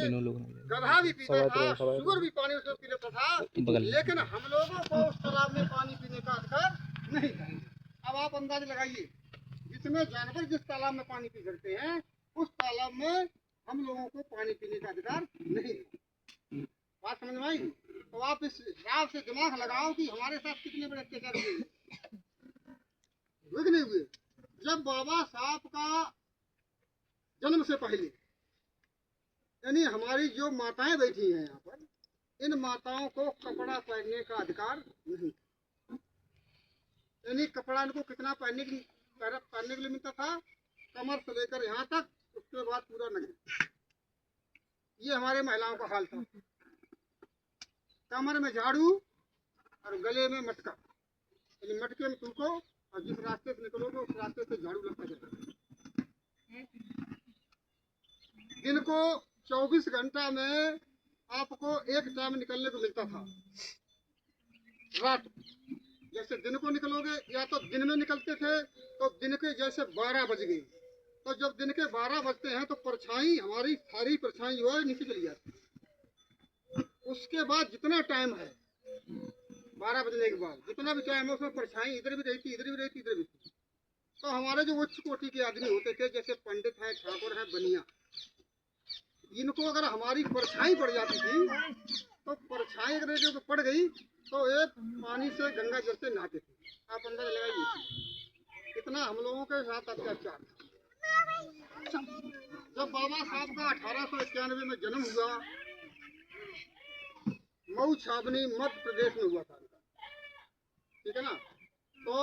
गधा भी पीता था, सुअर भी पानी उसमें पी लेता था, लेकिन हम लोगों को उस तालाब में पानी पीने का अधिकार नहीं था। अब आप अंदाज लगाइए, जितने जानवर जिस तालाब में पानी पी सकते हैं, उस तालाब में हम लोगों को पानी पीने का अधिकार नहीं है। बात समझ में आई? तो आप इस हिसाब से दिमाग लगाओ कि हमारे साथ कितने बड़े अत्याचार हुए नहीं हुए। जब बाबा साहब का जन्म से पहले, यानी हमारी जो माताएं बैठी हैं यहाँ पर, इन माताओं को कपड़ा पहनने का अधिकार नहीं था। यानी कपड़ा इनको कितना पहनने के लिए मिलता था? कमर से लेकर यहाँ तक, उसके बाद पूरा नहीं। ये हमारे महिलाओं का हाल था। कमर में झाड़ू और गले में मटका, यानी मटके में तुमको, और जिस रास्ते से निकलोगे उस रास्ते से झाड़ू लगता जाता। दिन को 24 घंटा में आपको एक टाइम निकलने को मिलता था। रात जैसे दिन को निकलोगे, या तो दिन में निकलते थे तो दिन के जैसे 12 बज गए, तो जब दिन के 12 बजते हैं तो परछाई, हमारी सारी परछाई जो है नीचे चली जाती है। उसके बाद जितना टाइम है 12 बजने के बाद जितना भी टाइम है, उसमें परछाई इधर भी रहती, इधर भी रहती, इधर भी रहती। तो हमारे जो उच्च कोटि के आदमी होते थे, जैसे पंडित हैं, ठाकुर हैं, बनिया, इनको अगर हमारी परछाई पड़ जाती थी, तो परछाई अगर जो पड़ गई तो एक पानी से गंगा जल से नहाते थे। आप अंदर लगाइए कितना हम लोगों के साथ अत्याचार। जब बाबा साहब का 1891 में जन्म हुआ, मऊ छावनी मध्य प्रदेश में हुआ था, ठीक है ना। तो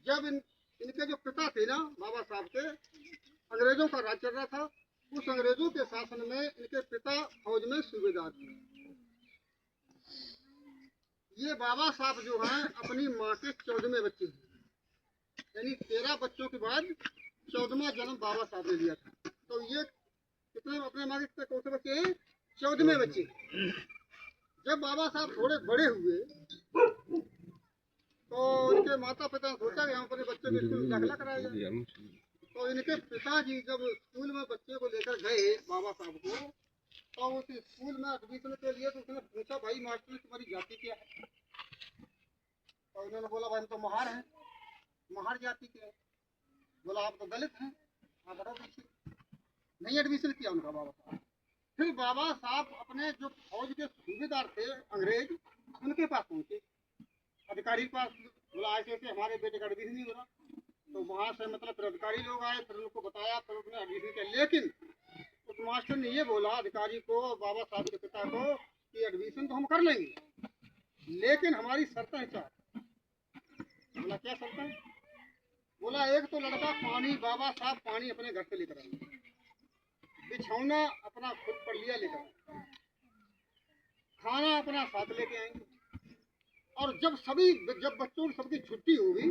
जब इनके जो पिता थे ना बाबा साहब के, अंग्रेजों का राज चल रहा था। उस अंग्रेजों के शासन में इनके पिता फौज में सूबेदार थे। ये बाबा साहब जो हैं अपनी माँ के 14वें बच्चे हैं, यानी 13 बच्चों के बाद 14वां जन्म बाबा साहब ने लिया था। तो ये कितने अपने माँ के कौन से बच्चे हैं? 14वें बच्चे। जब बाबा साहब थोड़े बड़े हुए तो इनके माता पिता ने सोचा कि हम अपने बच्चे को स्कूल में दाखिला कराया जाए। तो इनके पिताजी जब स्कूल में बच्चे को लेकर गए बाबा साहब को, तो उस स्कूल में एडमिशन के लिए तो उसने पूछा, भाई मास्टर तुम्हारी जाति क्या है? तो उन्होंने बोला, भाई हम तो महार हैं। महार जाति क्या है? बोला आप तो दलित हैं, आप बढ़ो पीछे। नहीं एडमिशन किया उनका बाबा साहब। फिर बाबा साहब अपने जो फौज के सूबेदार थे अंग्रेज, उनके पास पहुंचे, अधिकारी के पास। बोला ऐसे ऐसे हमारे बेटे का एडमिशन नहीं हो रहा। तो वहाँ से मतलब फिर अधिकारी लोग आए, फिर उनको बताया, फिर उसने एडमिशन किया। लेकिन उस मास्टर ने ये बोला अधिकारी को, बाबा साहब के पिता को, कि एडमिशन तो हम कर लेंगे, लेकिन हमारी शर्तें हैं 4। बोला क्या शर्तें? बोला एक तो लड़का पानी, बाबा साहब पानी अपने घर से लेकर आएंगे, बिछौना अपना खुद पर लिया लेकर आएंगे, खाना अपना साथ लेके आएंगे, और जब बच्चों की सबकी छुट्टी होगी,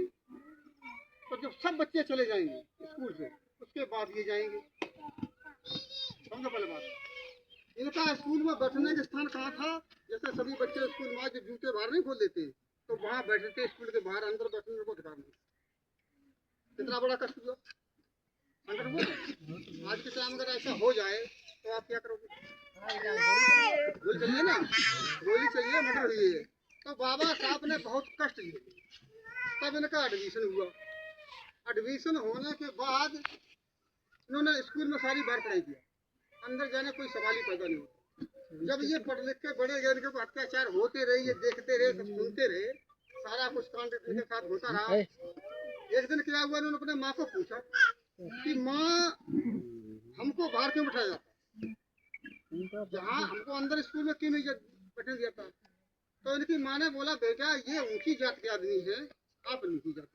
तो जब सब बच्चे चले जाएंगे स्कूल से, उसके बाद ये जाएंगे। समझो पहले बात। इनका स्कूल में बैठने का स्थान कहाँ था? जैसे सभी बच्चे स्कूल में जो जूते बाहर नहीं खोल देते, तो वहाँ बैठते स्कूल के बाहर, अंदर बैठने को अधिकार नहीं। कितना बड़ा कष्ट हुआ, संकट हुआ। आज के टाइम अगर ऐसा हो जाए तो आप क्या करोगे? गोली चलिए ना, गोली चलिए, मटर हुई है। तो बाबा साहब ने बहुत कष्ट लिए, तब इनका एडमिशन हुआ। एडमिशन होने के बाद इन्होंने स्कूल में सारी बार पढ़ाई किया, अंदर जाने कोई सवाल ही पैदा नहीं हुआ। जब ये पढ़ लिख के बड़े गए, इनके अत्याचार होते रहे, ये देखते रहे, सब सुनते रहे, सारा कुछ कांड इनके साथ होता रहा। एक दिन क्या हुआ, इन्होंने अपने माँ को पूछा कि माँ हमको बाहर क्यों बिठाया जाता, जहाँ हमको अंदर स्कूल में क्यों नहीं बैठने दिया था? तो इनकी माँ ने बोला, बेटा ये ऊंची जात के आदमी है, आप नीची जात।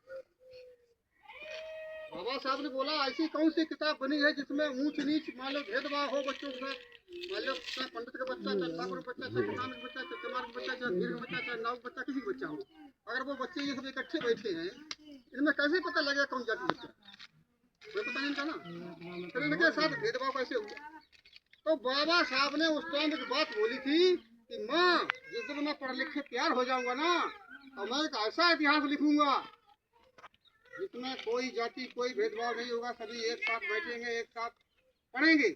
बाबा साहब ने बोला, ऐसी कौन सी किताब बनी है जिसमें ऊंच नीच मान लो भेदभाव हो बच्चों के साथ? मान लो चाहे पंडित का बच्चा, चाहे ठाकुर का बच्चा, चाहे किसान का बच्चा, चाहे चमार का बच्चा, चाहे वीर का बच्चा, चाहे नाव का बच्चा, किसी का बच्चा हो, अगर वो बच्चे ये सब इकट्ठे बैठे हैं, इनमें कैसे पता लगेगा कौन जाति बच्चा? कोई पता नहीं था ना। फिर इनके साथ भेदभाव कैसे हुआ? तो बाबा साहब ने उस टाइम एक बात बोली थी कि माँ जिस दिन मैं पढ़ लिख के तैयार हो जाऊंगा ना, तो मैं एक ऐसा इतिहास लिखूंगा जिसमें कोई जाति कोई भेदभाव नहीं होगा, सभी एक साथ बैठेंगे, एक साथ पढ़ेंगे,